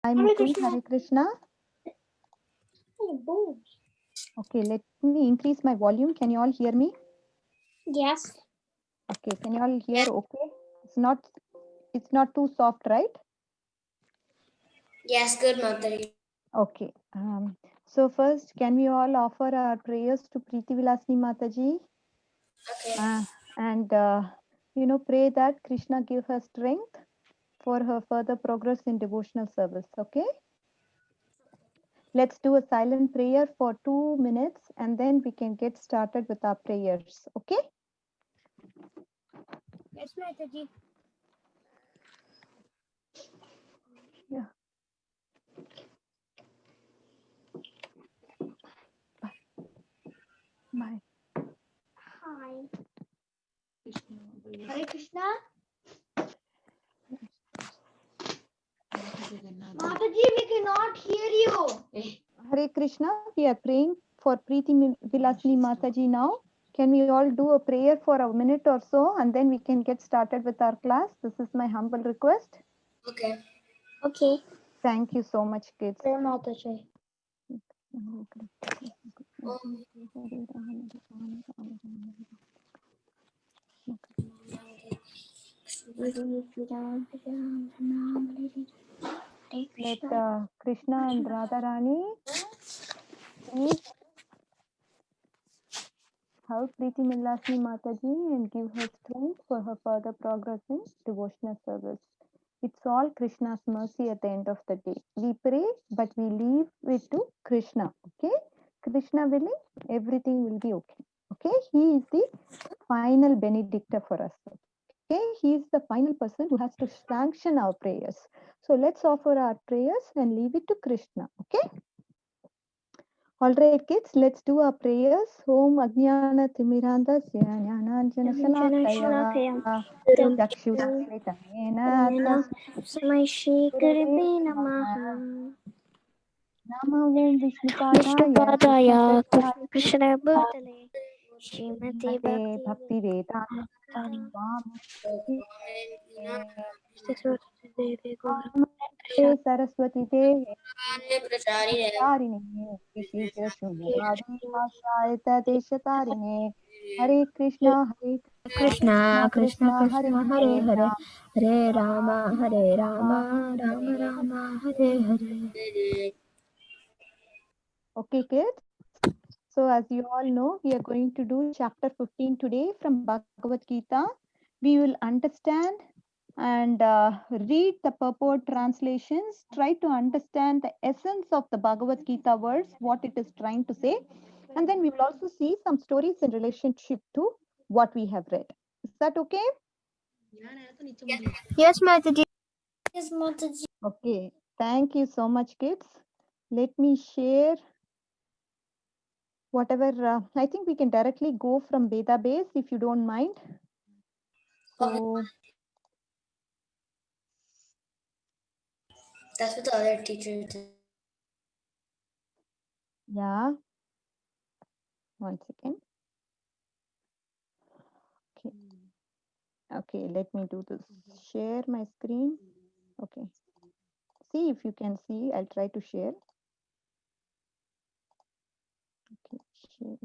Hi, Mukund. Hare Krishna. Okay, let me increase my volume. Can you all hear me? Yes. Okay, can you all hear? Okay, it's not too soft, right? Yes, good, Mataji. Okay. So first, can we all offer our prayers to Preeti Vilasni Mataji? Okay. And pray that Krishna give her strength for her further progress in devotional service. Okay. Let's do a silent prayer for 2 minutes and then we can get started with our prayers. Okay. Yes, Mataji. Yeah. Bye. Hi. Hare Krishna. Mataji, we cannot hear you. Hare Krishna. We are praying for Preeti Vilasni Mataji now. Can we all do a prayer for a minute or so and then we can get started with our class? This is my humble request. Okay. Okay. Thank you so much, kids. Pray, Mataji. Let Krishna and Radharani please help Preeti Vilasni Mataji and give her strength for her further progress in devotional service. It's all Krishna's mercy at the end of the day. We pray, but we leave it to Krishna. Okay? Krishna willing, everything will be okay. Okay? He is the final benedictor for us. Okay? He is the final person who has to sanction our prayers. So let's offer our prayers and leave it to Krishna. Okay? All right, kids, let's do our prayers. Om Ajnana Timirandasya Jnananjana Shalakaya Chakshurasmitayena Samai Shri Gurave Gurave Namaha. Namaha. Nama Om Vishnupadaya Vishnupadaya Krishna Krishna Bhutale Srimati Bhakti Bhakti Vedanta Tani Swami Devi Gaura Namaste Saraswati Devi Prasari Tarine Vishesha Shunyavadi Bhashayata Deshatarine Hare Krishna Hare Krishna Krishna Krishna Hare Krishna Hare Hare Hare Hare Rama Rama Rama Rama Hare Hare. Okay, kids. So, as you all know, we are going to do chapter 15 today from Bhagavad Gita. We will understand and read the purport translations, try to understand the essence of the Bhagavad Gita words, what it is trying to say, and then we will also see some stories in relationship to what we have read. Is that okay? Yes, Mataji. Yes, Mataji. Okay, thank you so much, kids. Let me share whatever. I think we can directly go from database if you don't mind. So, That's what the other teacher did. yeah, 1 second. Okay. Okay, let me do this. Share my screen. Okay. See if you can see. I'll try to share. Okay, share.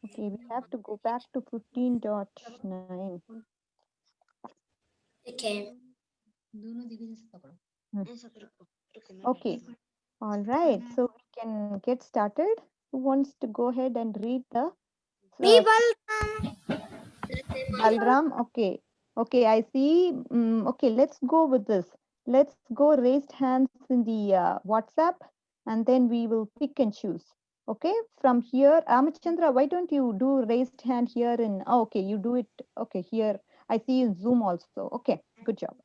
Okay, we have to go back to 15.9. Okay. Okay. All right. So we can get started. Who wants to go ahead and read the Balram? Okay. Okay, I see. Okay, let's go with this. Let's go raised hands in the WhatsApp and then we will pick and choose. Okay, from here, Ramachandra, why don't you do raised hand here in, oh, okay, you do it. Okay, here. I see in Zoom also. Okay, good job.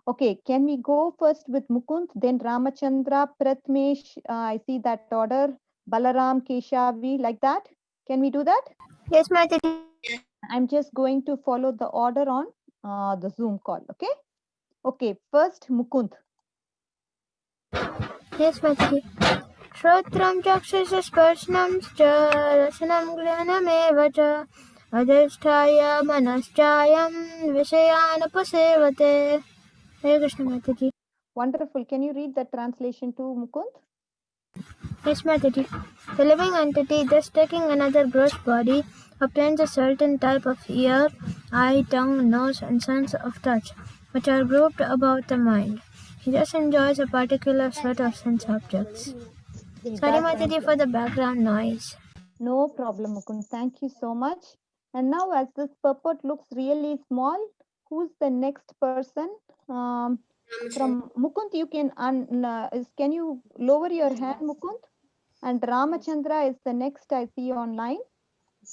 Okay, can we go first with Mukund, then Ramachandra, Pratmesh, I see that order, Balaram, Keshavi, like that? Can we do that? Yes, Mataji. I'm just going to follow the order on the Zoom call. Okay. Okay. First, Mukund. Yes, Mataji. Shotram Chakshusparsham Rasanam Glanam च अधिष्ठाय मनश्चायं विषयानुपसेवते. Hare Krishna, Mataji. Wonderful. Can you read the translation too, Mukund? Yes, Mataji. The living entity, thus taking another gross body, obtains a certain type of ear, eye, tongue, nose, and sense of touch, which are grouped about the mind. He thus enjoys a particular set of sense objects. Sorry, That's Mataji, for the background noise. no problem, Mukund. Thank you so much. And now, as this purport looks really small, who's the next person? Um, from Mukund, you can can you lower your hand, Mukund? And Ramachandra is the next I see online.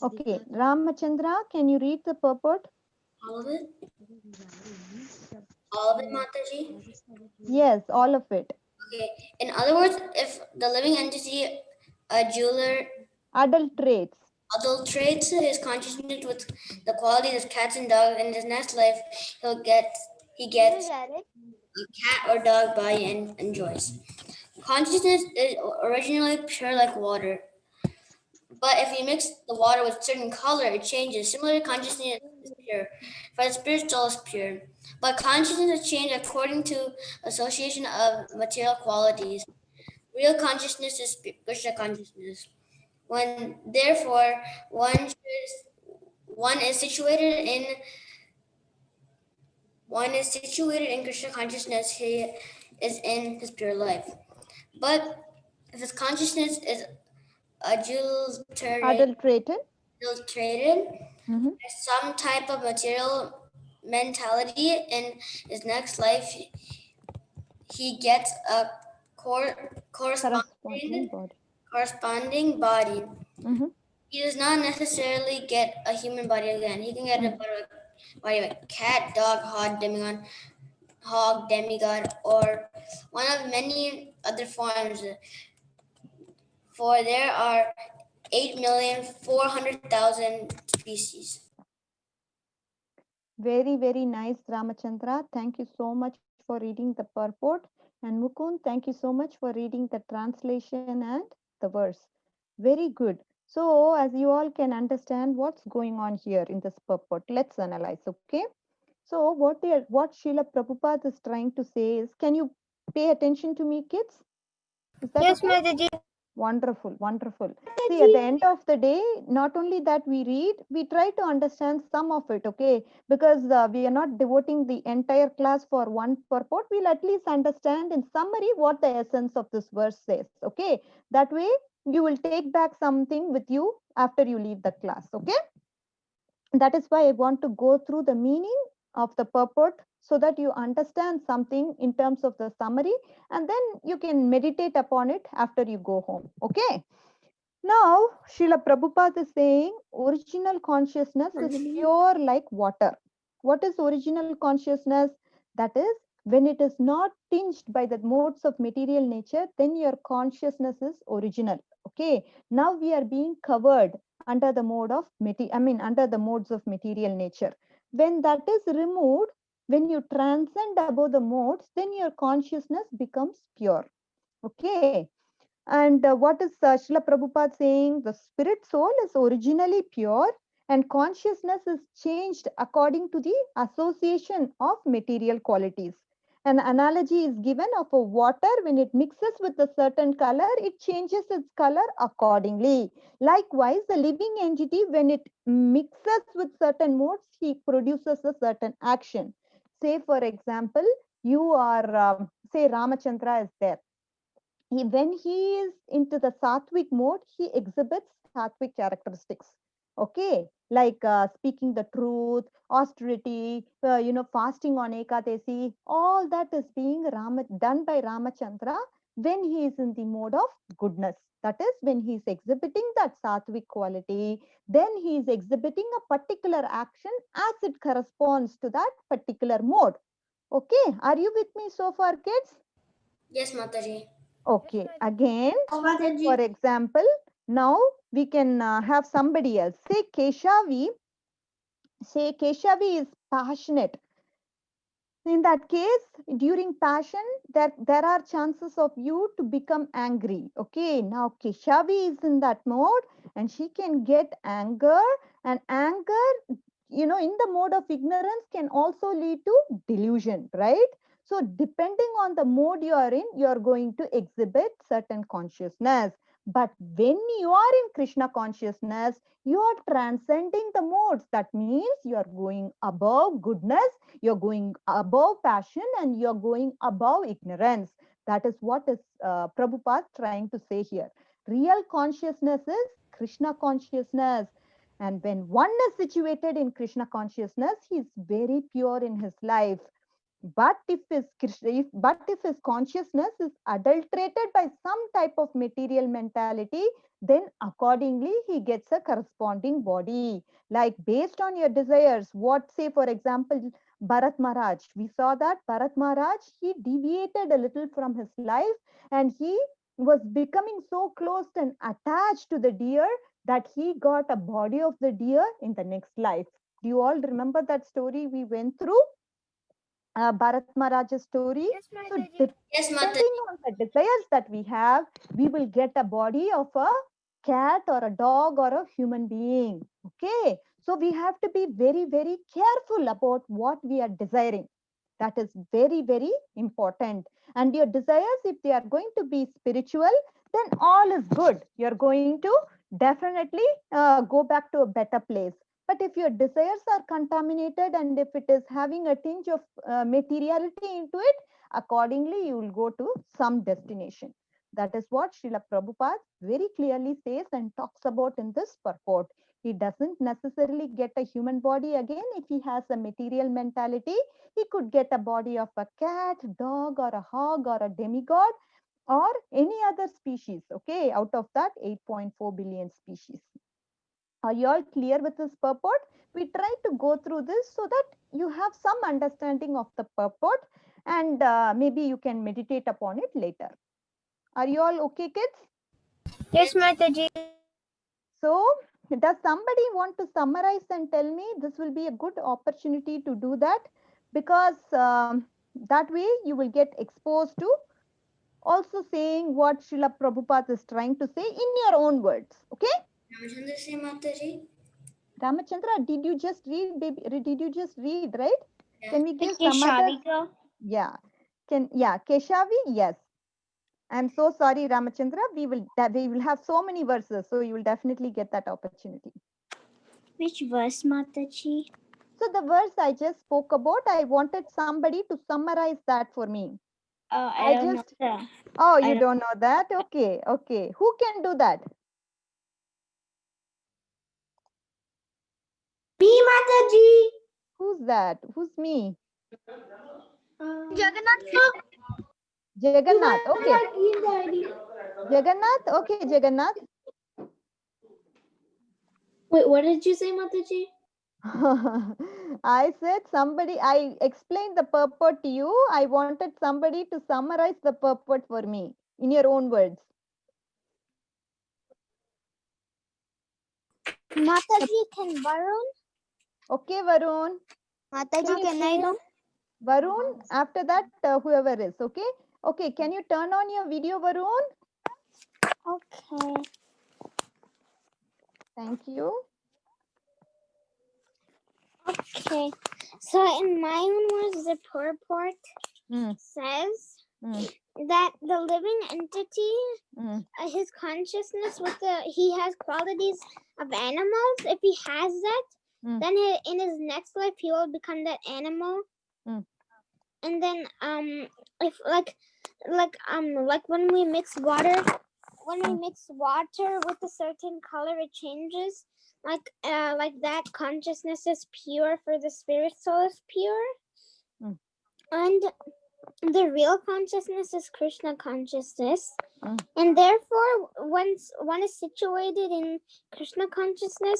Okay, Ramachandra, can you read the purport? All of it? All of it, Mataji? Yes, all of it. Okay. In other words, if the living entity, a jeweler, Adulterates. adulterates his consciousness with the qualities of cats and dogs, in his next life he gets a cat or dog body and enjoys. Consciousness is originally pure like water, but if you mix the water with certain color, it changes. Similarly, consciousness is pure, for the spirit soul is pure. But consciousness is changed according to association of material qualities. Real consciousness is Krishna consciousness. When therefore one is situated in Krishna consciousness, he is in his pure life. But if his consciousness is Adulterated. adulterated Mhm. by some type of material mentality, in his next life he gets a Corresponding body. corresponding body. Mhm. He does not necessarily get a human body again. He can get a body of a cat, dog, demigod, or one of many other forms. For there are 8,400,000 species. Very, very nice, Ramachandra. Thank you so much for reading the purport. And Mukund, thank you so much for reading the translation and the verse. Very good. So, as you all can understand what's going on here in this purport, let's analyze, okay? So, what Srila Prabhupada is trying to say is, can you pay attention to me, kids? Is that Yes, okay? Mataji. Wonderful, wonderful. See, at the end of the day, not only that we read, we try to understand some of it, okay? Because we are not devoting the entire class for one purport. We'll at least understand in summary what the essence of this verse says, okay? That way, you will take back something with you after you leave the class, okay? That is why I want to go through the meaning of the purport so that you understand something in terms of the summary, and then you can meditate upon it after you go home, okay? Now, Srila Prabhupada is saying original consciousness is pure like water. What is original consciousness? That is, when it is not tinged by the modes of material nature, then your consciousness is original. Okay. Now we are being covered under the under the modes of material nature. When that is removed, when you transcend above the modes, then your consciousness becomes pure. Okay. And what is Srila Prabhupada saying? The spirit soul is originally pure and consciousness is changed according to the association of material qualities. An analogy is given of a water when it mixes with a certain color, it changes its color accordingly. Likewise, the living entity, when it mixes with certain modes, he produces a certain action. Say, for example, you are, say, Ramachandra is there. When he is into the sattvic mode, he exhibits sattvic characteristics. Okay, like speaking the truth, austerity, fasting on ekadesi, all that is being done by Ramachandra when he is in the mode of goodness. That is, when he is exhibiting that sattvic quality, then he is exhibiting a particular action as it corresponds to that particular mode. Okay, are you with me so far, kids? Yes, Mataji. Okay, again, for example, now we can have somebody else. Say Keshavi is passionate. In that case, during passion, there are chances of you to become angry. Okay, now Keshavi is in that mode and she can get anger, and anger, in the mode of ignorance can also lead to delusion, right? So depending on the mode you are in, you are going to exhibit certain consciousness. But when you are in Krishna consciousness, you are transcending the modes. That means you are going above goodness, you're going above passion, and you're going above ignorance. That is what is Prabhupada trying to say here. Real consciousness is Krishna consciousness. And when one is situated in Krishna consciousness, he is very pure in his life. But if his consciousness is adulterated by some type of material mentality, then accordingly he gets a corresponding body. Like based on your desires, what say for example, Bharat Maharaj, we saw that Bharat Maharaj, he deviated a little from his life, and he was becoming so close and attached to the deer that he got a body of the deer in the next life. Do you all remember that story we went through? Bharat Maharaj's story. Yes, So Mataji. Yes, depending Mataji. on the desires that we have, we will get a body of a cat or a dog or a human being. Okay. So we have to be very, very careful about what we are desiring. That is very, very important. And your desires, if they are going to be spiritual, then all is good. You're going to definitely go back to a better place. But if your desires are contaminated and if it is having a tinge of materiality into it, accordingly you will go to some destination. That is what Srila Prabhupada very clearly says and talks about in this purport. He doesn't necessarily get a human body again if he has a material mentality. He could get a body of a cat, dog, or a hog, or a demigod, or any other species, okay, out of that 8.4 billion species. Are you all clear with this purport? We try to go through this so that you have some understanding of the purport, and maybe you can meditate upon it later. Are you all okay, kids? Yes, Mataji. So, does somebody want to summarize and tell me? This will be a good opportunity to do that, because that way you will get exposed to also saying what Srila Prabhupada is trying to say in your own words. Okay? Ramachandra say Mataji. Ramachandra, did you just read, baby? Did you just read, right? Yeah. Can we give some other? Keshavika. Yeah. Keshavi, yes. I'm so sorry, Ramachandra. We will have so many verses, so you will definitely get that opportunity. Which verse, Mataji? So the verse I just spoke about, I wanted somebody to summarize that for me. I don't know that. Oh, you don't know that? Okay, okay. Who can do that? Me, Mataji. Who's that? Who's me? Jagannath. Jagannath. Okay. Jagannath. Okay, Jagannath. Wait, what did you say, Mataji? I said somebody, I explained the purport to you. I wanted somebody to summarize the purport for me in your own words. Mataji, can Varun? Okay, Varun. Mataji, can I do? Varun, after that, whoever is, okay? Okay, can you turn on your video, Varun? Okay. Thank you. Okay. So in my own words, the purport says that the living entity, his consciousness he has qualities of animals. If he has that, then in his next life he will become that animal. And then if like when we mix water with a certain color, it changes. Like that consciousness is pure, for the spirit soul is pure. And the real consciousness is Krishna consciousness. And therefore, once one is situated in Krishna consciousness,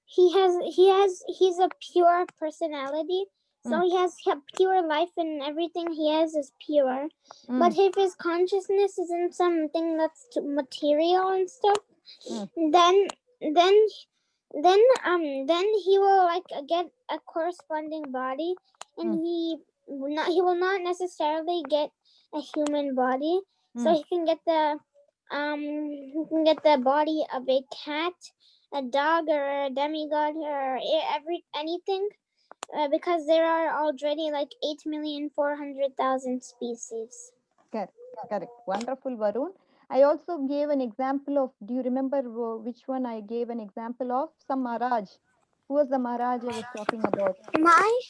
he's a pure personality. So he has pure life, and everything he has is pure. But if his consciousness is in something that's material and stuff, then he will get a corresponding body, and he will not necessarily get a human body. So he can get the body of a cat, a dog, or a demigod, or anything. because there are already like 8,400,000 species. Correct. Correct. Wonderful, Varun. I also gave an example of, do you remember which one I gave an example of? Some Maharaj. Who was the Maharaj I was talking about? My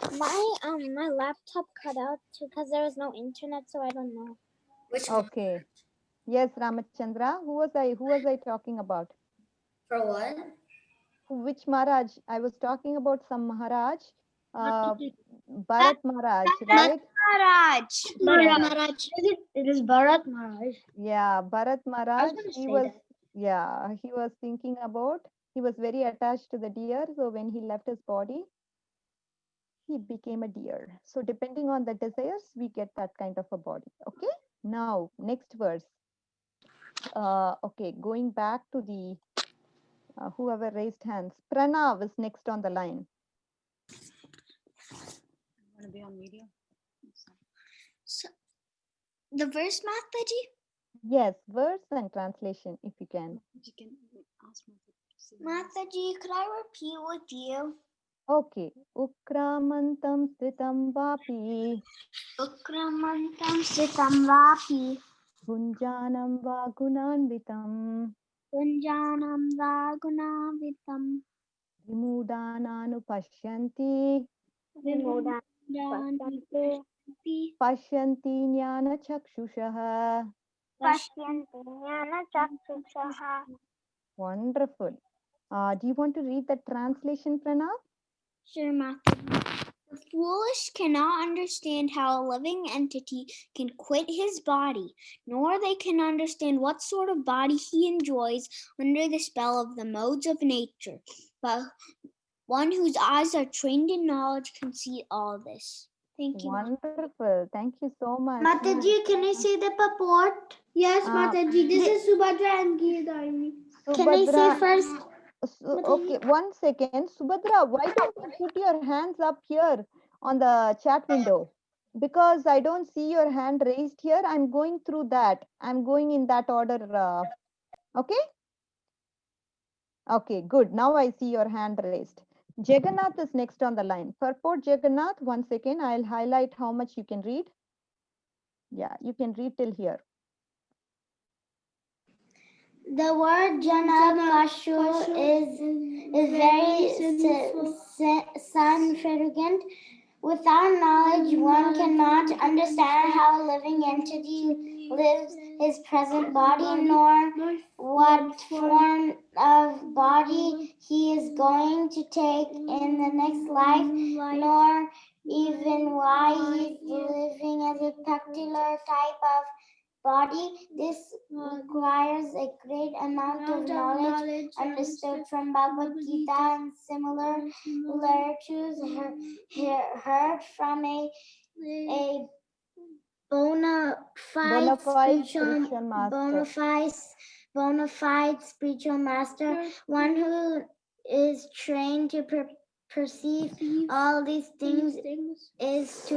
laptop cut out because there was no internet, so I don't know. Which one? Okay. Yes, Ramachandra. Who was I talking about? For what? Which Maharaj? I was talking about some Maharaj. Bharat Maharaj, right? Maharaj. Maharaj. It is Bharat Maharaj. Yeah, Bharat Maharaj. gonna He say was, that. yeah, he was thinking about, he was very attached to the deer. So when he left his body, he became a deer. So depending on the desires, we get that kind of a body. Okay. Now, next verse. Okay, going back to the whoever raised hands. Pranav is next on the line. I'm going to be on media. So, the verse, Mataji? Yes, verse and translation, if you can. You can ask me to see. Mataji, could I repeat with you? Okay. Ukramantam sthitam vapi Ukramantam sitam vapi. gunjanam va gunanvitam Punjanam vagunavitam. vimudananupashyanti Vimudanam pashyanti jnana chakshushaha. Pashyanti chakshushaha. Wonderful. Do you want to read the translation, Pranav? Sure, Mataji. The foolish cannot understand how a living entity can quit his body, nor they can understand what sort of body he enjoys under the spell of the modes of nature. But one whose eyes are trained in knowledge can see all this. Thank you. Wonderful. Thank you so much. Mataji, can I say the purport? Yes, Mataji. This is Subhadra and Giridhari. Can I say Subhadra, first? okay, 1 second. Subhadra, why don't you put your hands up here on the chat window? Because I don't see your hand raised here. I'm going through that. I'm going in that order. Okay? Okay, good. Now I see your hand raised. Jagannath is next on the line. Purport Jagannath, 1 second. I'll highlight how much you can read. Yeah, you can read till here. The word Janakashu is very significant. Without knowledge, one cannot understand how a living entity lives his present body, nor what form of body he is going to take in the next life, nor even why he is living as a particular type of body. This requires a great amount of knowledge understood from Bhagavad Gita and similar literatures heard from a bona fide spiritual master, one who is trained to perceive all these things is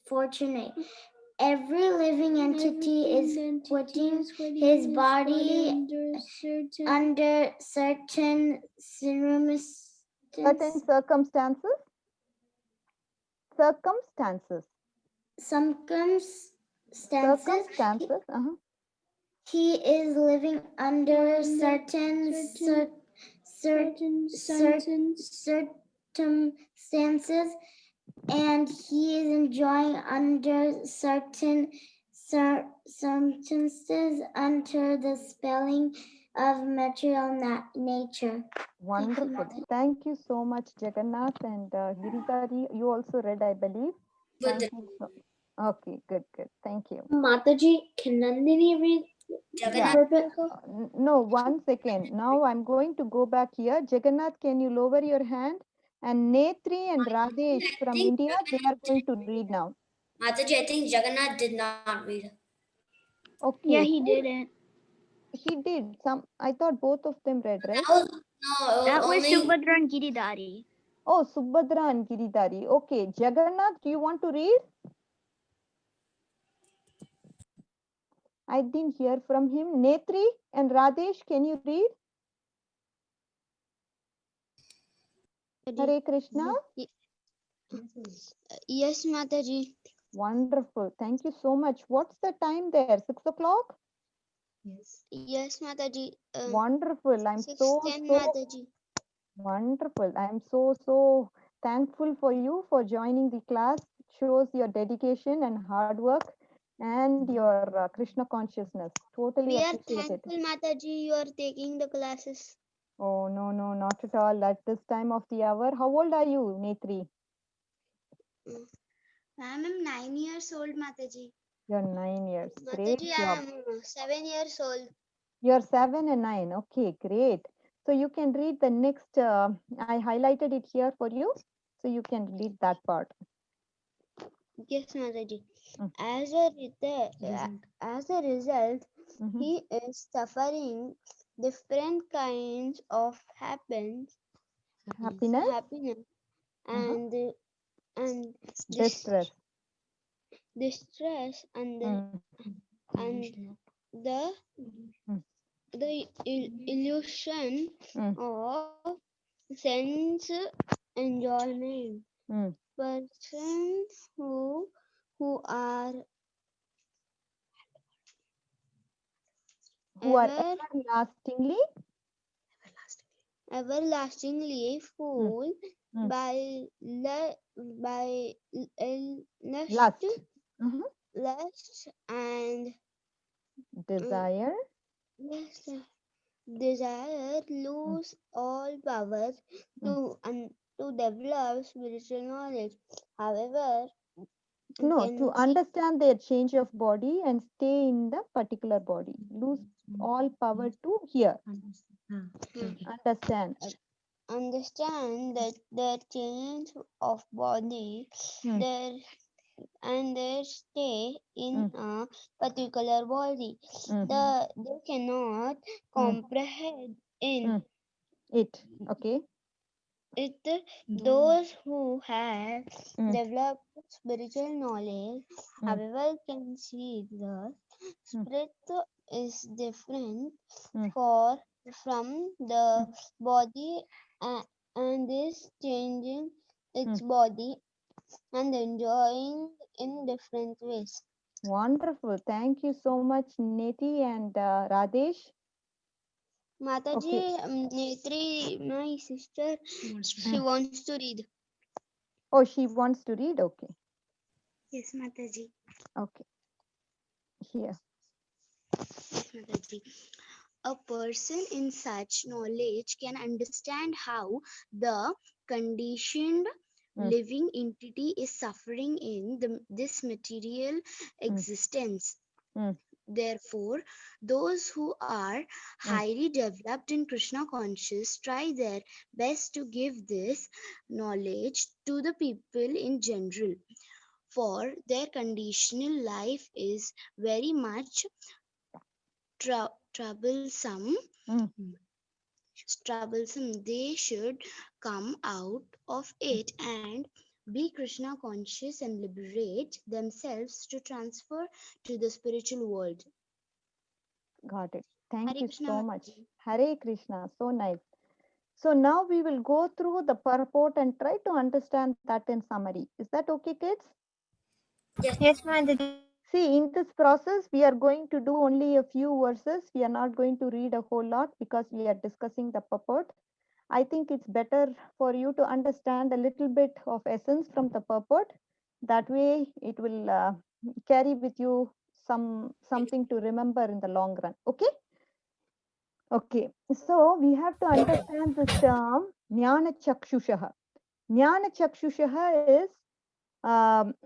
fortunate. Every living entity is putting his body under certain Certain circumstances. He is living under certain circumstances, and he is enjoying under certain circumstances under the spelling of material nature. Wonderful. Thank you so much, Jagannath. And Giridhari, you also read, I believe. Thank you. Okay, good. Thank you. Mataji, can Nandini read? Yeah. No, 1 second. Now I'm going to go back here. Jagannath, can you lower your hand? And Netri and Radesh from India, they are going to read now. Mataji, I think Jagannath did not read. Okay. Yeah, he didn't. He did. I thought both of them read, right? That was Subhadra and Giridhari. Oh, Subhadra and Giridhari. Okay. Jagannath, do you want to read? I didn't hear from him. Netri and Radesh, can you read? Hare Krishna. Yes, Mataji. Wonderful. Thank you so much. What's the time there? 6 o'clock? Yes, Mataji. Wonderful. I'm so, 6:10, so Mataji. wonderful. I'm so, so thankful for you for joining the class. Shows your dedication and hard work and your Krishna consciousness. Totally We are appreciate it. thankful, Mataji, you are taking the classes. Oh, no, no, not at all. At this time of the hour. How old are you, Netri? Ma'am, I'm 9 years old, Mataji. You're 9 years. Great Mataji, job. I'm 7 years old. You're 7 and 9. Okay, great. So you can read the next. I highlighted it here for you, so you can read that part. Yes, Mataji. Mm. As a result, Mhm. he is suffering different kinds of Happiness, happiness uh-huh. and Distress. distress Mm. and the Mm. illusion Mm. of sense enjoyment. Mm. Persons who are Who are ever everlastingly everlastingly mm. fooled Mm. by Lust, mhm. lust and uh, Desire. lust, desire Mm. lose all power Mm. to develop spiritual knowledge. However, you No, to can see understand their change of body and stay in the particular body. Lose all power to hear, understand. understand that the change of body, Mm. their their stay in Mm. a particular body. Mm. They cannot Mm. comprehend in Mm. It. Okay. it. Those who have Mm. developed spiritual knowledge, Mm. however, can see the Mm. spirit is different Mm. for from the body uh, and is changing its Mm. body and enjoying in different ways. Wonderful. Thank you so much, Neti and Radesh. Okay. Mataji, Netri, my sister, she Mm. wants to read. Oh, she wants to read. Okay. Yes, Mataji. Okay. Here. Yes, Mataji. A person in such knowledge can understand how the conditioned Mm. living entity is suffering in this material Mm. existence. Mm. Therefore, those who are Mm. highly developed in Krishna conscious try their best to give this knowledge to the people in general, for their conditional life is very much troublesome. Mm. They should come out of it and be Krishna conscious and liberate themselves to transfer to the spiritual world. Got it. Thank Hare you Krishna so much. Mataji. Hare Krishna. So nice. So now we will go through the purport and try to understand that in summary. Is that okay, kids? Yes, Mataji. See, in this process, we are going to do only a few verses. We are not going to read a whole lot because we are discussing the purport. I think it's better for you to understand a little bit of essence from the purport. That way, it will carry with you something to remember in the long run. Okay? Okay. So we have to understand this term, Jnana Chakshushaha. Jnana Chakshushaha is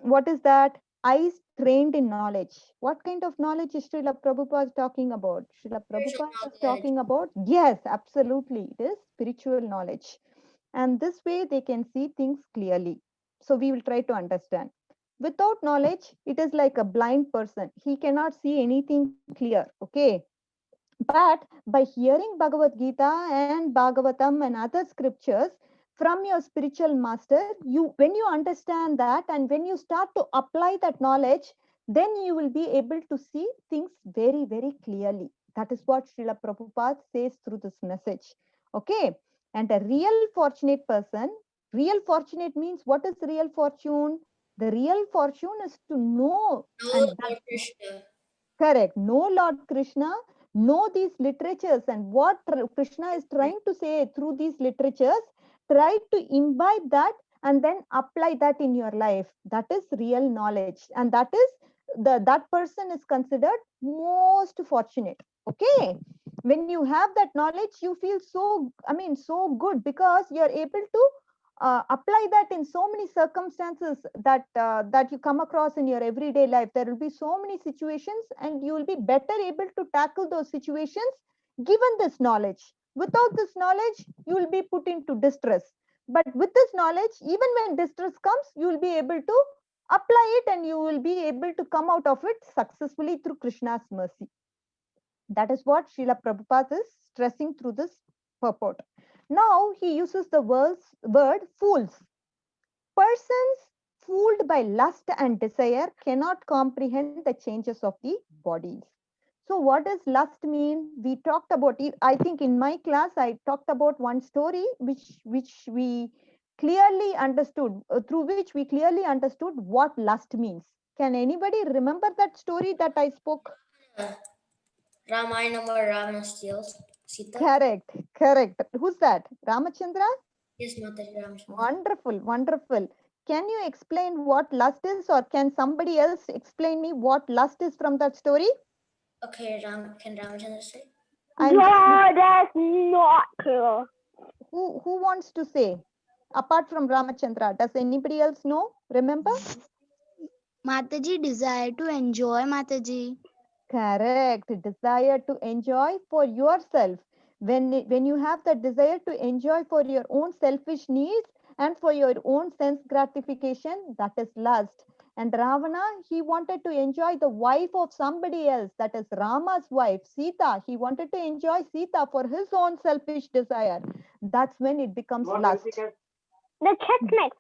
what is that? Eyes trained in knowledge. What kind of knowledge is Srila Prabhupada is talking about? Srila Spiritual Prabhupada is knowledge. talking about, yes, absolutely, it is spiritual knowledge. And this way they can see things clearly. So we will try to understand. Without knowledge, it is like a blind person. He cannot see anything clear. Okay. But by hearing Bhagavad Gita and Bhagavatam and other scriptures from your spiritual master, when you understand that and when you start to apply that knowledge, then you will be able to see things very, very clearly. That is what Srila Prabhupada says through this message. Okay. And a real fortunate person Real fortunate means, what is real fortune? The real fortune is to know, Know and Lord Krishna. correct, know Lord Krishna, know these literatures, and what Krishna is trying to say through these literatures, try to imbibe that and then apply that in your life. That is real knowledge, and that person is considered most fortunate. Okay, when you have that knowledge, you feel so, so good, because you're able to apply that in so many circumstances that you come across in your everyday life. There will be so many situations, and you will be better able to tackle those situations given this knowledge. Without this knowledge, you will be put into distress. But with this knowledge, even when distress comes, you will be able to apply it, and you will be able to come out of it successfully through Krishna's mercy. That is what Srila Prabhupada is stressing through this purport. Now he uses the word fools. Persons fooled by lust and desire cannot comprehend the changes of the bodies. So what does lust mean? We talked about it. I think in my class I talked about one story which we clearly understood, through which we clearly understood what lust means. Can anybody remember that story that I spoke? Ramayana where Ravana steals Sita. Correct. Who's that? Ramachandra? Yes, Mataji, Ramachandra. Wonderful. Can you explain what lust is, or can somebody else explain me what lust is from that story? Okay, can Ramachandra say? That's not true. Who wants to say? Apart from Ramachandra, does anybody else know? Remember? Mataji, desire to enjoy, Mataji. Correct. Desire to enjoy for yourself. When you have the desire to enjoy for your own selfish needs and for your own sense gratification, that is lust. And Ravana, he wanted to enjoy the wife of somebody else, that is Rama's wife, Sita. He wanted to enjoy Sita for his own selfish desire. That's when it becomes lust. The checkmate.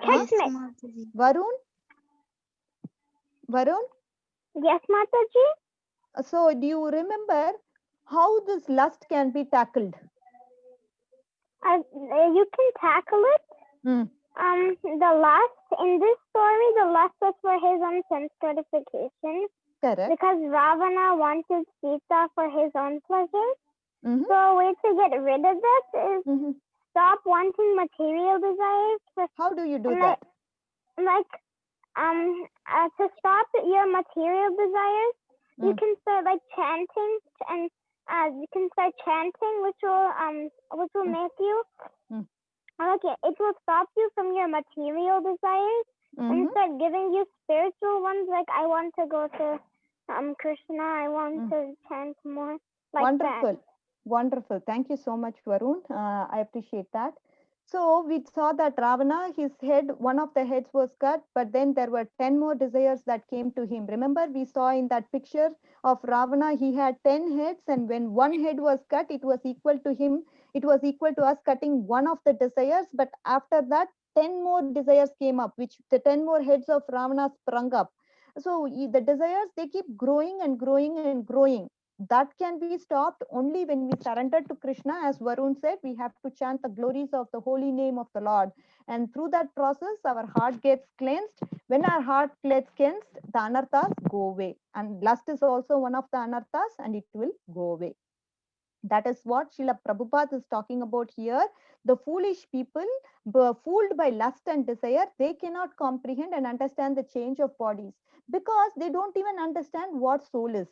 Yes, Checkmate. Mataji. Varun? Yes, Mataji. So do you remember how this lust can be tackled? You can tackle it. The lust in this story, the lust was for his own sense gratification. Correct. Because Ravana wanted Sita for his own pleasure. So a way to get rid of this is stop wanting material desires. How do you do that? To stop your material desires, you can start chanting, and you can start chanting, which will make you it will stop you from your material desires and start giving you spiritual ones. Like, I want to go to Krishna. I want to chant more. Wonderful. Thank you so much, Varun. I appreciate that. So we saw that Ravana, one of the heads was cut, but then there were 10 more desires that came to him. Remember, we saw in that picture of Ravana, he had 10 heads, and when one head was cut, it was equal to him. It was equal to us cutting one of the desires, but after that, 10 more desires came up, which the 10 more heads of Ravana sprung up. So the desires, they keep growing and growing and growing. That can be stopped only when we surrender to Krishna. As Varun said, we have to chant the glories of the holy name of the Lord. And through that process, our heart gets cleansed. When our heart gets cleansed, the anarthas go away. And lust is also one of the anarthas, and it will go away. That is what Srila Prabhupada is talking about here. The foolish people, fooled by lust and desire, they cannot comprehend and understand the change of bodies, because they don't even understand what soul is.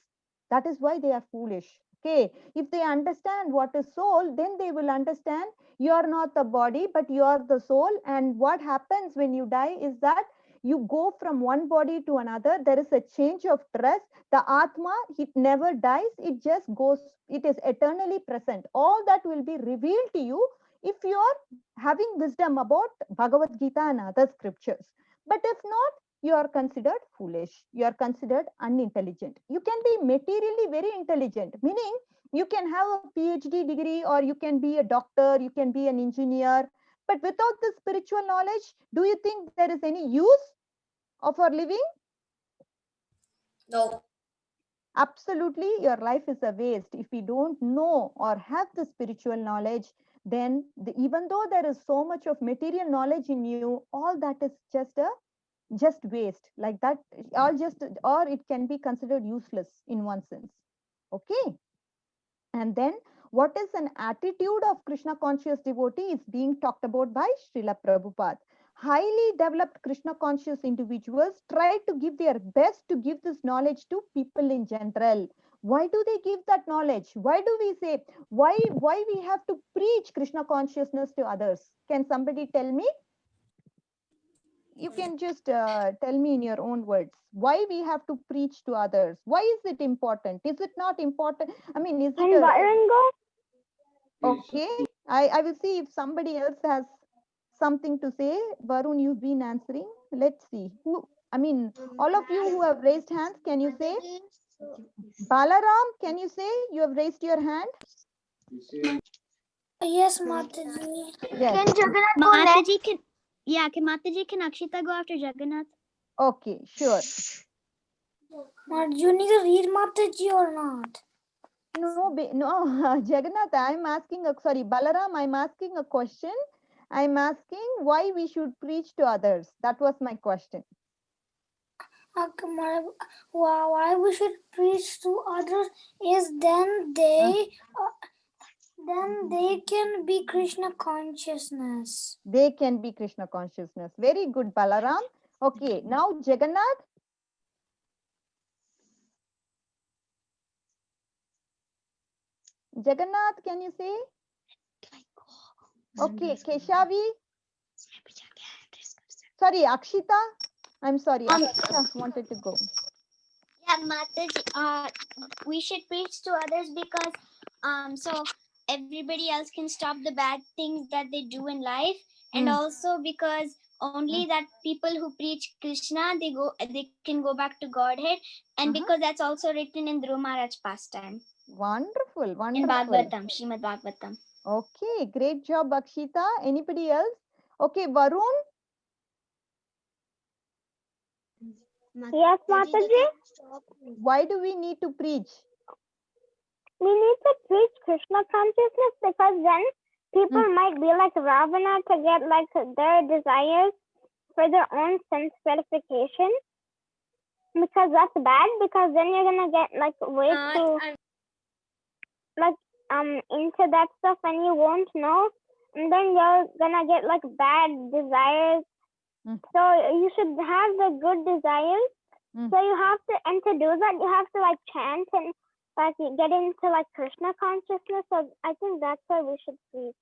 That is why they are foolish. Okay, if they understand what is soul, then they will understand you are not the body, but you are the soul. And what happens when you die is that you go from one body to another. There is a change of dress. The Atma, it never dies. It just goes, it is eternally present. All that will be revealed to you if you are having wisdom about Bhagavad Gita and other scriptures. But if not, you are considered foolish. You are considered unintelligent. You can be materially very intelligent, meaning you can have a PhD degree, or you can be a doctor, you can be an engineer. But without the spiritual knowledge, do you think there is any use of our living? No. Absolutely, your life is a waste. If we don't know or have the spiritual knowledge, then even though there is so much of material knowledge in you, all that is just waste. Like that, all just, or it can be considered useless in one sense. Okay. And then, what is an attitude of Krishna conscious devotee is being talked about by Srila Prabhupada. Highly developed Krishna conscious individuals try to give their best to give this knowledge to people in general. Why do they give that knowledge? Why do we say, why we have to preach Krishna consciousness to others? Can somebody tell me? You can just tell me in your own words why we have to preach to others. Why is it important? Is it not important? I mean, is it a okay? I will see if somebody else has something to say. Varun, you've been answering. Let's see who. I mean, all of you who have raised hands, can you say? Balaram, can you say you have raised your hand? Yes, Mataji. Yes. Can Jagannath go Mataji can, yeah, can Mataji, can Akshita go after Jagannath? Okay, sure. You need to read Mataji or not? No, Jagannath, I'm asking sorry, Balaram, I'm asking a question. I'm asking why we should preach to others. That was my question. Why we should preach to others is then they can be Krishna consciousness. They can be Krishna consciousness. Very good, Balaram. Okay, now Jagannath. Jagannath, can you say? Okay, Keshavi. Sorry, Akshita. I'm sorry, Akshita wanted to go. Yeah, Mataji, we should preach to others because so everybody else can stop the bad things that they do in life, and also because only that people who preach Krishna they can go back to Godhead, and because that's also written in Dhruv Maharaj pastime. Wonderful, In wonderful. Bhagavatam, Srimad Bhagavatam. Okay, great job, Akshita. Anybody else? Okay, Varun. Yes, Mataji. Why do we need to preach? We need to preach Krishna consciousness because then people might be like Ravana to get like their desires for their own sense gratification. Because that's bad, because then you're gonna get like way too like into that stuff and you won't know, and then you're gonna get like bad desires. So you should have the good desires. So you have to, and to do that you have to like chant and like get into like Krishna consciousness. So I think that's why we should preach.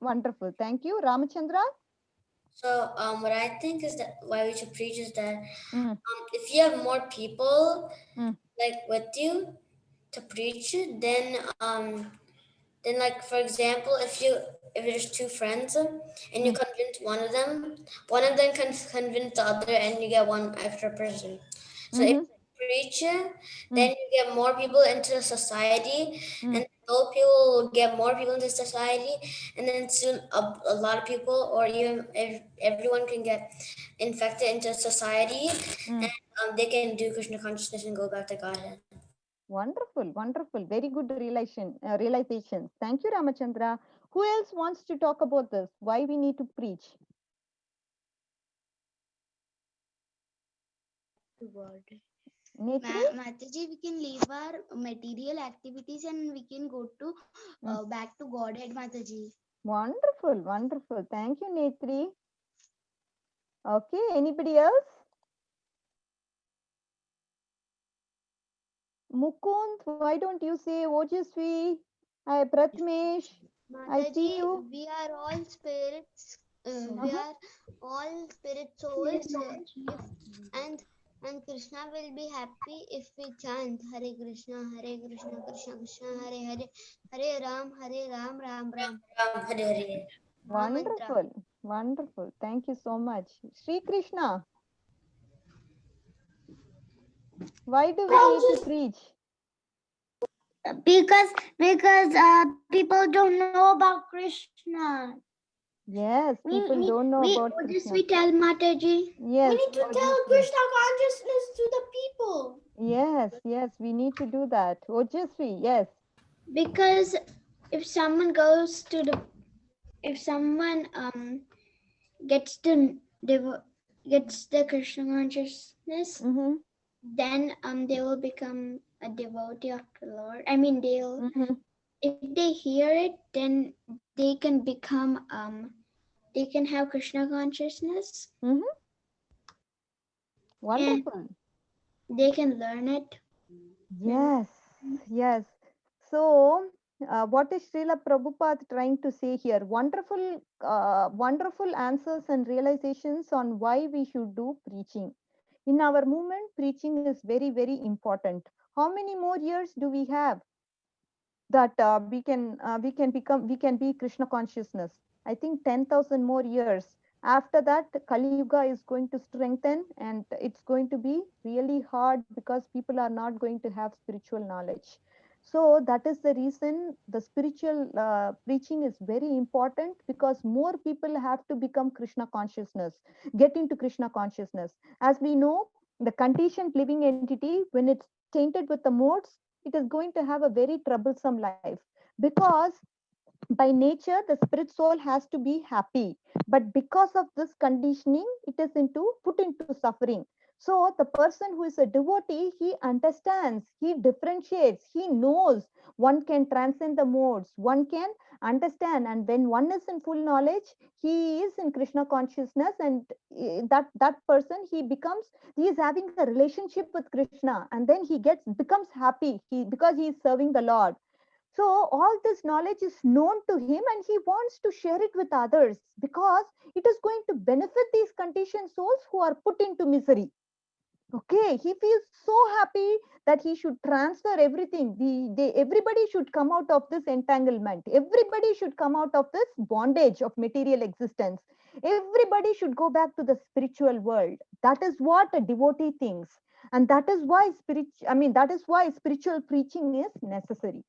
Wonderful. Thank you. Ramachandra? So what I think is that why we should preach is that if you have more people like with you to preach it, then like for example, if there's two friends and you convince one of them can convince the other, and you get one extra person. So if you preach it, then you get more people into the society, and those people will get more people into society, and then soon a lot of people, or even everyone can get infected into society, and they can do Krishna consciousness and go back to Godhead. Wonderful, wonderful. Very good realizations. Thank you, Ramachandra. Who else wants to talk about this? Why we need to preach? Mataji, we can leave our material activities and we can go to back to Godhead, Mataji. Wonderful, wonderful. Thank you, Netri. Okay, anybody else? Mukund, why don't you say Ojasvi? Hi, Pratmesh. I see you. We are all spirits. We are all spirit souls. And Krishna will be happy if we chant Hare Krishna, Krishna Krishna, Hare Hare, Hare Ram, Ram Ram. Hare Hare. Wonderful, wonderful. Thank you so much. Sri Krishna, why do we need to preach? Because people don't know about Krishna. Yes, people don't know about Krishna. We tell Mataji. Yes. We need to tell Krishna consciousness to the people. Yes, yes, we need to do that. Ojasvi, yes. Because if someone goes to the, if someone gets to gets the Krishna consciousness, Mm-hmm. then they will become a devotee of the Lord. I mean, they'll, Mm-hmm. if they hear it, then they can become they can have Krishna consciousness Mm-hmm. and Wonderful. they can learn it. And Yes, yes. So, what is Srila Prabhupada trying to say here? Wonderful, wonderful answers and realizations on why we should do preaching. In our movement, preaching is very, very important. How many more years do we have that we can be Krishna consciousness? I think 10,000 more years. After that, Kali Yuga is going to strengthen, and it's going to be really hard because people are not going to have spiritual knowledge. So that is the reason the spiritual preaching is very important, because more people have to become Krishna consciousness, get into Krishna consciousness. As we know, the conditioned living entity, when it's tainted with the modes, it is going to have a very troublesome life, because by nature the spirit soul has to be happy, but because of this conditioning it is into put into suffering. So the person who is a devotee, he understands, he differentiates, he knows one can transcend the modes, one can understand, and when one is in full knowledge, he is in Krishna consciousness, and that person, he becomes, he is having a relationship with Krishna, and then he gets becomes happy, he, because he is serving the Lord. So all this knowledge is known to him, and he wants to share it with others, because it is going to benefit these conditioned souls who are put into misery. Okay, he feels so happy that he should transfer everything. Everybody should come out of this entanglement. Everybody should come out of this bondage of material existence. Everybody should go back to the spiritual world. That is what a devotee thinks, and that is why that is why spiritual preaching is necessary.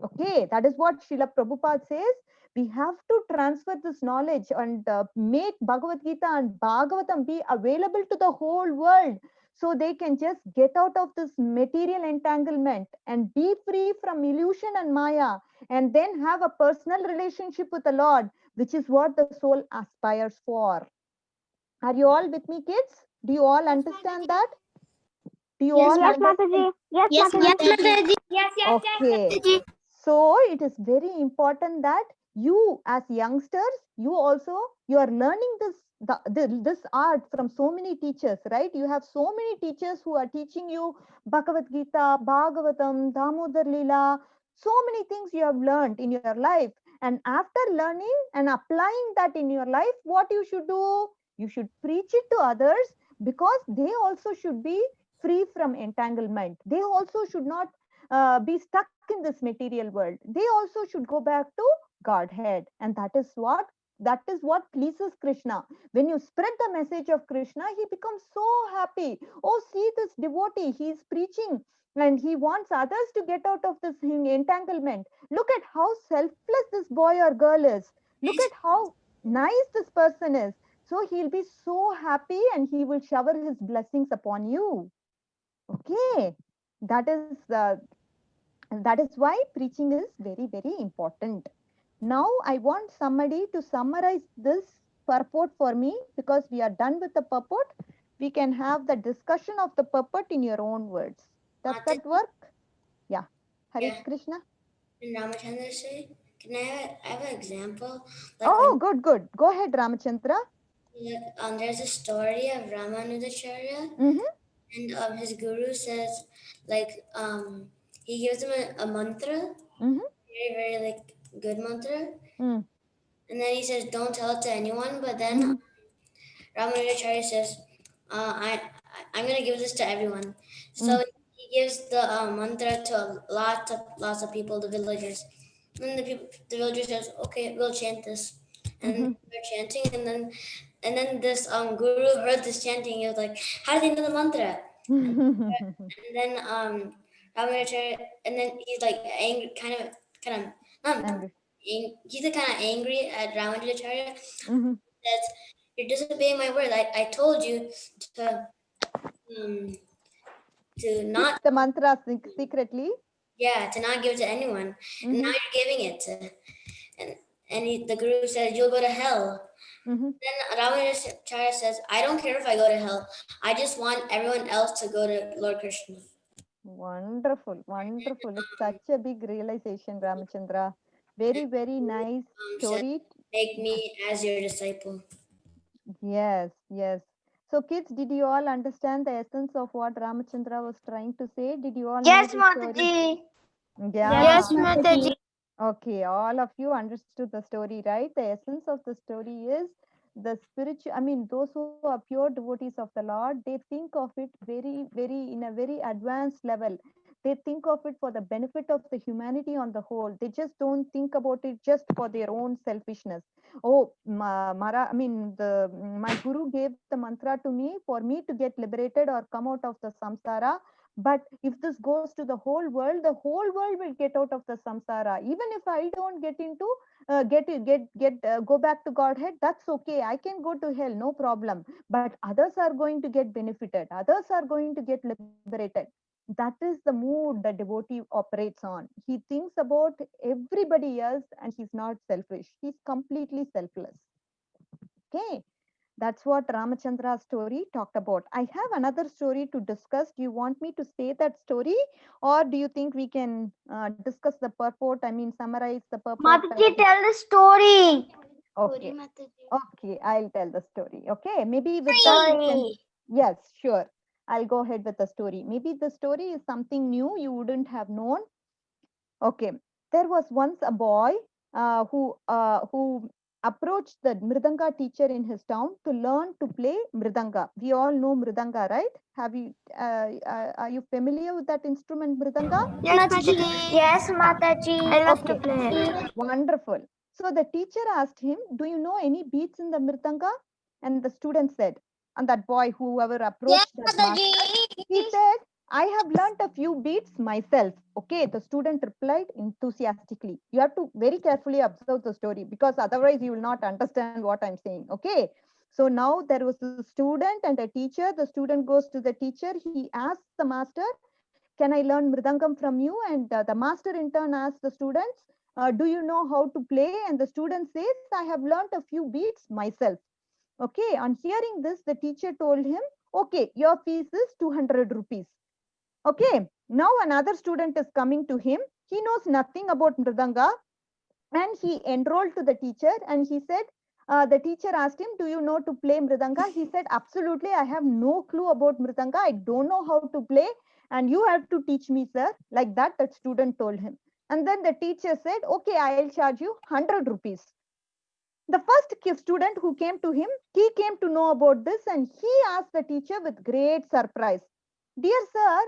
Okay, that is what Srila Prabhupada says. We have to transfer this knowledge and make Bhagavad Gita and Bhagavatam be available to the whole world, so they can just get out of this material entanglement and be free from illusion and Maya, and then have a personal relationship with the Lord, which is what the soul aspires for. Are you all with me, kids? Do you all understand that? Do you yes, all yes, understand? Mataji. Yes, Yes, Mataji. Mataji. Yes, yes, Okay. Mataji. So it is very important that you, as youngsters, you also, you are learning this art from so many teachers, right? You have so many teachers who are teaching you Bhagavad Gita, Bhagavatam, Damodar Lila, so many things you have learned in your life. And after learning and applying that in your life, what you should do? You should preach it to others, because they also should be free from entanglement. They also should not be stuck in this material world. They also should go back to Godhead, and that is what pleases Krishna. When you spread the message of Krishna, he becomes so happy. Oh, see this devotee, he is preaching, and he wants others to get out of this entanglement. Look at how selfless this boy or girl is. Look at how nice this person is. So he'll be so happy, and he will shower his blessings upon you. Okay, that is that is why preaching is very, very important. Now I want somebody to summarize this purport for me, because we are done with the purport. We can have the discussion of the purport in your own words. Does that Mataji, work? Yeah. Hare yeah. Krishna. And Ramachandra say, can I have an example? Like Oh, when good, good. Go ahead, Ramachandra. there's a story of Ramanujacharya, Mm-hmm. and his guru says, like, he gives him a mantra, Mm-hmm. very, very, like, good mantra. Mm-hmm. And then he says, don't tell it to anyone. But then Mm-hmm. Ramanujacharya says, I'm going to give this to everyone. Mm-hmm. So he gives the mantra to lots of people, the villagers. And the villagers says, okay, we'll chant this. And Mm-hmm. they're chanting, and then this guru heard this chanting. He was like, how do they know the mantra? And then Ramanujacharya, and then he's like angry, kind of, not, Angry. he's like kind of angry at Ramanujacharya. Mm-hmm. That you're disobeying my word. I told you to um to not keep the mantra secretly. Yeah, to not give it to anyone. And now you're giving it to, and the guru said, you'll go to hell. Then Ramanujacharya says, I don't care if I go to hell. I just want everyone else to go to Lord Krishna. Wonderful, wonderful. It's such a big realization, Ramachandra. Very, very nice Said, story. make me as your disciple. Yes, yes. So, kids, did you all understand the essence of what Ramachandra was trying to say? Did you all know the story? Yeah. Yes, Mataji. Okay, all of you understood the story, right? The essence of the story is the spiritual, I mean, those who are pure devotees of the Lord, they think of it very, very, in a very advanced level. They think of it for the benefit of the humanity on the whole. They just don't think about it just for their own selfishness. Oh, I mean, my guru gave the mantra to me for me to get liberated or come out of the samsara. But if this goes to the whole world will get out of the samsara. Even if I don't get into go back to Godhead, that's okay. I can go to hell, no problem. But others are going to get benefited. Others are going to get liberated. That is the mood the devotee operates on. He thinks about everybody else and he's not selfish. He's completely selfless. Okay. That's what Ramachandra's story talked about. I have another story to discuss. Do you want me to say that story, or do you think we can discuss the purport? I mean, summarize the purport. Mataji, tell the story. Okay. Okay, I'll tell the story. Okay, maybe with that we can. Yes, sure. I'll go ahead with the story. Maybe the story is something new you wouldn't have known. Okay, there was once a boy who approached the mridanga teacher in his town to learn to play mridanga. We all know mridanga, right? Have you? Are you familiar with that instrument, mridanga? Yes, Mataji. Yes, Mataji. I love to Okay, play. wonderful. So the teacher asked him, "Do you know any beats in the mridanga?" And the student said, and that boy, whoever approached that master, he said, I have learnt a few beats myself. Okay, the student replied enthusiastically. You have to very carefully observe the story because otherwise you will not understand what I'm saying. Okay, so now there was a student and a teacher. The student goes to the teacher. He asks the master, can I learn mridangam from you? And the master in turn asks the students, do you know how to play? And the student says, I have learnt a few beats myself. Okay, on hearing this, the teacher told him, okay, your fees is 200 rupees. Okay, now another student is coming to him. He knows nothing about mridanga and he enrolled to the teacher and he said, the teacher asked him, do you know to play mridanga? He said, absolutely, I have no clue about mridanga. I don't know how to play and you have to teach me, sir. Like that, that student told him. And then the teacher said, okay, I'll charge you 100 rupees. The first student who came to him, he came to know about this and he asked the teacher with great surprise, dear sir,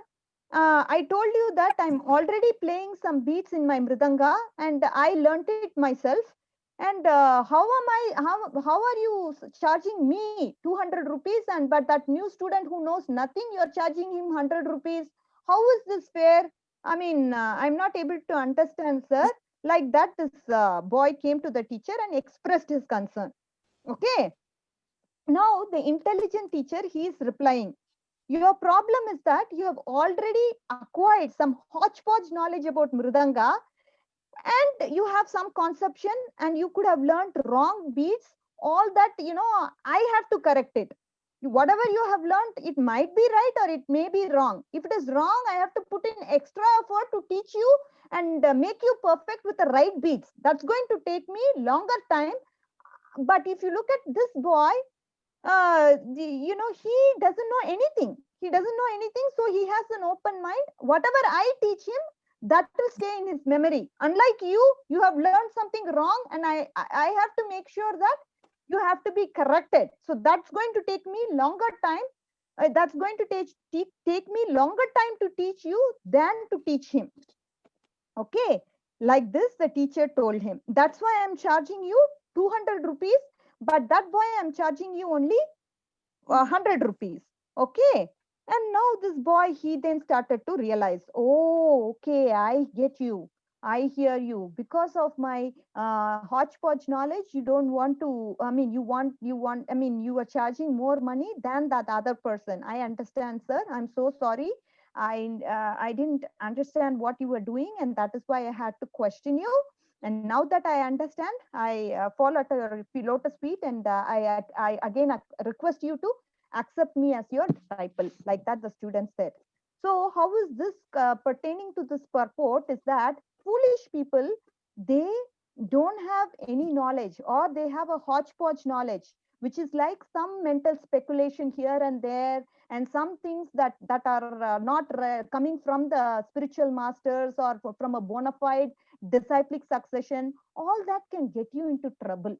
I told you that I'm already playing some beats in my mridanga and I learnt it myself. And how are you charging me 200 rupees? And but that new student who knows nothing, you're charging him 100 rupees. How is this fair? I mean, I'm not able to understand, sir. Like that, this boy came to the teacher and expressed his concern. Okay. Now the intelligent teacher, he is replying, your problem is that you have already acquired some hodgepodge knowledge about mridanga and you have some conception and you could have learned wrong beats. All that, I have to correct it. Whatever you have learned, it might be right or it may be wrong. If it is wrong, I have to put in extra effort to teach you and make you perfect with the right beats. That's going to take me longer time. But if you look at this boy, he doesn't know anything. He doesn't know anything, so he has an open mind. Whatever I teach him, that will stay in his memory. Unlike you have learned something wrong, and I have to make sure that you have to be corrected. So that's going to take me longer time. That's going to take me longer time to teach you than to teach him. Okay, like this, the teacher told him. That's why I'm charging you 200 rupees, but that boy I'm charging you only 100 rupees. Okay. And now this boy, he then started to realize, oh, okay, I get you. I hear you. Because of my hodgepodge knowledge, you don't want to, I mean, you are charging more money than that other person. I understand, sir. I'm so sorry. I didn't understand what you were doing, and that is why I had to question you. And now that I understand, I fall at your lotus feet, and I again request you to accept me as your disciple. Like that, the student said. So, how is this pertaining to this purport? Is that foolish people, they don't have any knowledge, or they have a hodgepodge knowledge, which is like some mental speculation here and there, and some things that are not coming from the spiritual masters, or from a bona fide disciplic succession. All that can get you into trouble.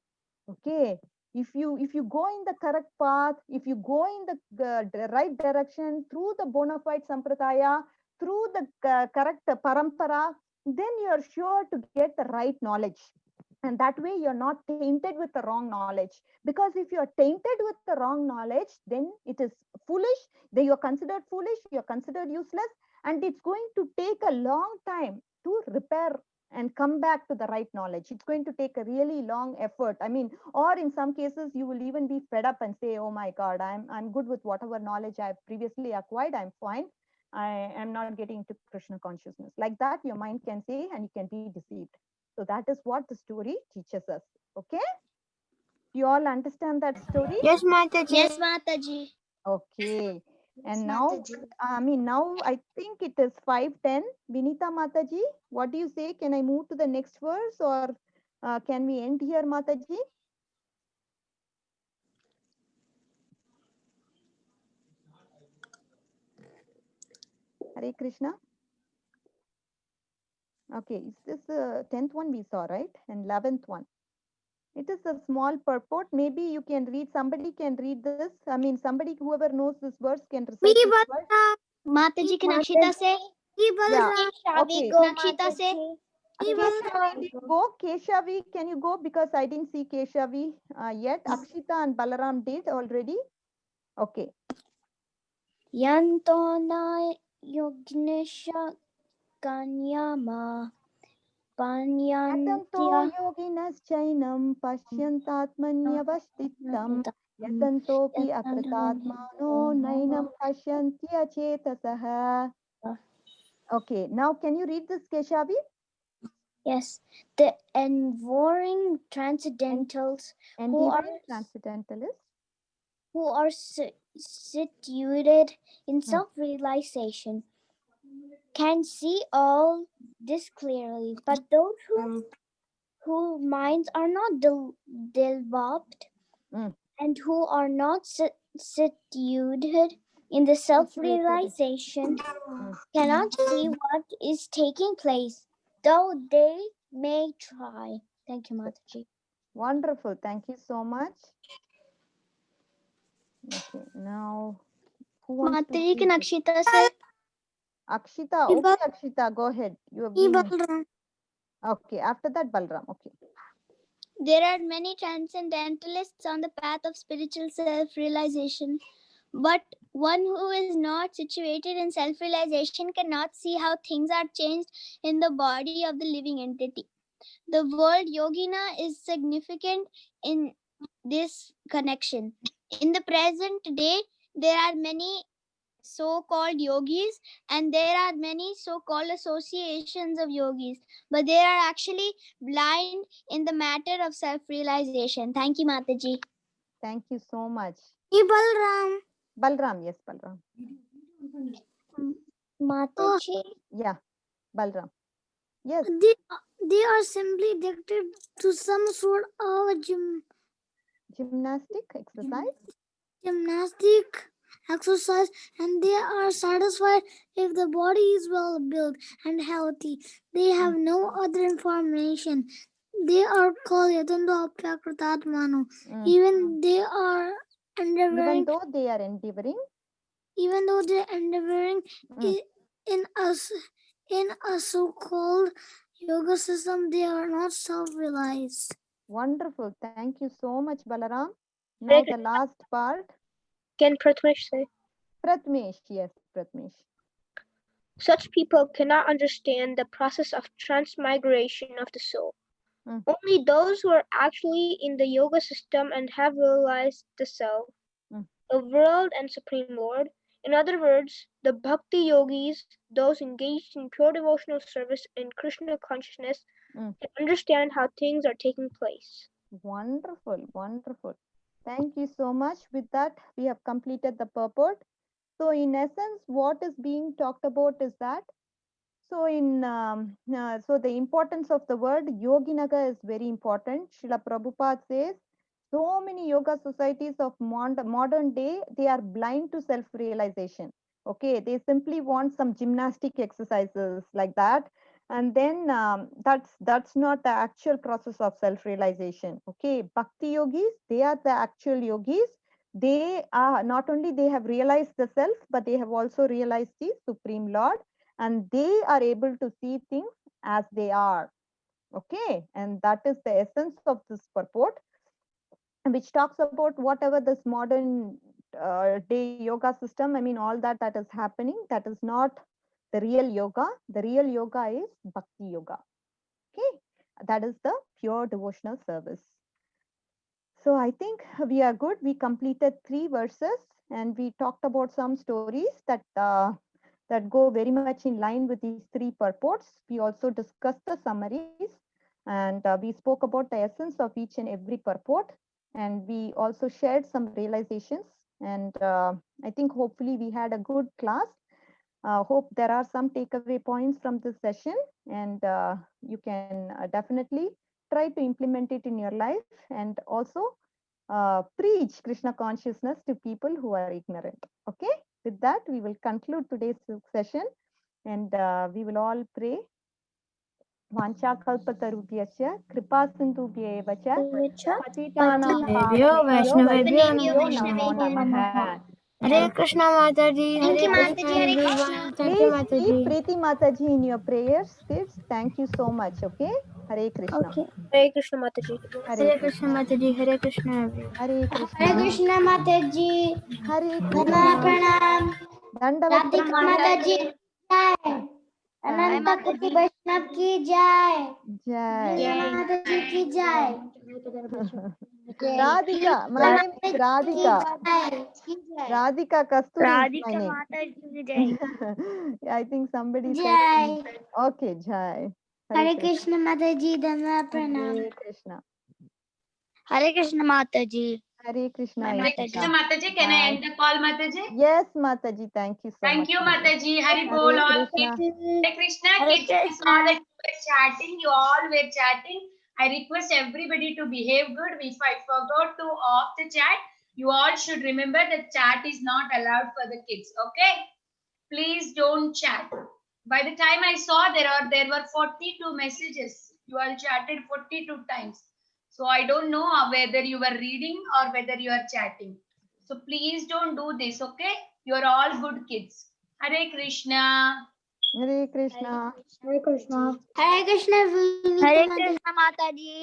Okay, if you go in the correct path, if you go in the right direction through the bona fide sampradaya, through the correct parampara, then you're sure to get the right knowledge. And that way you're not tainted with the wrong knowledge. Because if you're tainted with the wrong knowledge, then it is foolish. Then you're considered foolish, you're considered useless, and it's going to take a long time to repair and come back to the right knowledge. It's going to take a really long effort. I mean, or in some cases you will even be fed up and say, oh my god, I'm good with whatever knowledge I've previously acquired, I'm fine, I am not getting into Krishna consciousness. Like that your mind can say, and you can be deceived. So that is what the story teaches us. Okay, you all understand that story? Yes, Mataji. Yes, Mataji. Okay. And Yes, now, Mataji. now I think it is 5:10. Vinita Mataji, what do you say? Can I move to the next verse, or can we end here, Mataji? Hare Krishna. Okay, is this the 10th one we saw, right? And 11th one. It is a small purport. Maybe you can read, somebody can read this. I mean, somebody, whoever knows this verse, can recite this verse. Mataji, can Akshita say? Yeah. Shall we Okay. go, Akshita say? Keshavi, go. Keshavi, can you go? Because I didn't see Keshavi yet. Akshita and Balaram did already. Okay. Yantona Yognesha Kanyama Yatanto Panyantya yoginas chainam pasyantatmanyavastittam yatantopi akritatmano nainam pasyantya chetasaha. Okay. Now, can you read this, Keshavi? Yes, the enduring transcendentals Endeavoring transcendentalists. who are situated in self-realization can see all this clearly, but those whose minds are not developed and who are not situated in the self-realization cannot see what is taking place, though they may try. Thank you, Mataji. Wonderful. Thank you so much. Okay, now who wants to Mataji, read can this? Akshita say? Akshita, okay, Akshita, go ahead. You have been... Okay, after that, Balram. Okay. There are many transcendentalists on the path of spiritual self-realization, but one who is not situated in self-realization cannot see how things are changed in the body of the living entity. The word yogina is significant in this connection. In the present day, there are many so-called yogis and there are many so-called associations of yogis, but they are actually blind in the matter of self-realization. Thank you, Mataji. Thank you so much. Balram. Balram, yes, Balram. Mataji. Yeah, Balram. Yes. They are simply addicted to some sort of Gymnastic exercise, and they are satisfied if the body is well built and healthy. They have no other information. They are called Yatando Prakratatmano. Even they are endeavoring. Even though they are endeavoring in a so-called yoga system, they are not self-realized. Wonderful. Thank you so much, Balaram. Now the last part. Can Pratmesh say? Pratmesh, yes, Pratmesh. Such people cannot understand the process of transmigration of the soul. Only those who are actually in the yoga system and have realized the self, the world and Supreme Lord, In other words, the Bhakti yogis, those engaged in pure devotional service in Krishna consciousness, can understand how things are taking place. Wonderful, wonderful. Thank you so much. With that, we have completed the purport. So, in essence, what is being talked about is that so the importance of the word Yoginaga is very important. Srila Prabhupada says so many yoga societies of modern day, they are blind to self-realization. Okay, they simply want some gymnastic exercises like that, and then that's not the actual process of self-realization. Okay, Bhakti yogis, they are the actual yogis. They are not only they have realized the self, but they have also realized the Supreme Lord, and they are able to see things as they are. Okay, and that is the essence of this purport, which talks about whatever this modern day yoga system, I mean, all that is happening, that is not the real yoga. The real yoga is Bhakti yoga. Okay, that is the pure devotional service. So I think we are good. We completed 3 verses, and we talked about some stories that go very much in line with these 3 purports. We also discussed the summaries, and we spoke about the essence of each and every purport, and we also shared some realizations. And I think hopefully we had a good class. Hope there are some takeaway points from this session, and you can definitely try to implement it in your life, and also preach Krishna consciousness to people who are ignorant. Okay, with that, we will conclude today's session, and we will all pray. Vanchakalpatarubhyasya kripa sindhubhya eva cha patitanam pavanebhyo namo namaha. Hare Krishna Mataji, Thank you, Hare Mataji. Hare Krishna Krishna. everyone. Thank you, Please keep Mataji. Preeti Mataji in your prayers, kids. Thank you so much. Okay, Hare Krishna. Okay. Hare Krishna Mataji. Hare Hare Krishna Krishna. Mataji, Hare Krishna everyone. Hare Hare Krishna. Krishna Mataji. Hare Dhamma Krishna. Pranam. Dandavat Radhika Pranam. Mataji. Jai. Ananta Koti Vaishnav ki jai. Jai. Giriya Mataji ki jai. Radhika. My name is Radhika. Radhika Kasturi is my name. Mataji Jai. I think somebody said. Jai. Okay, Jai. Hare Krishna Mataji. Dhamma Pranam. Hare Krishna. Hare Krishna Mataji. Hare Krishna. Bye, Ishita. Mataji. Mataji, can I end the call, Mataji? Yes, Mataji. Thank you so much. Thank you, Mataji. Hari Bol, Hare all Krishna. kids. Hare Krishna, Hare kids. I Krishna. saw that you were chatting. You all were chatting. I request everybody to behave good. If I forgot to off the chat, you all should remember that chat is not allowed for the kids. Okay? Please don't chat. By the time I saw there were 42 messages. You all chatted 42 times. So I don't know whether you were reading or whether you are chatting. So please don't do this, okay? You are all good kids. Hare Krishna. Hare Krishna. Hare Krishna. Hare Krishna. Hare Krishna Mataji.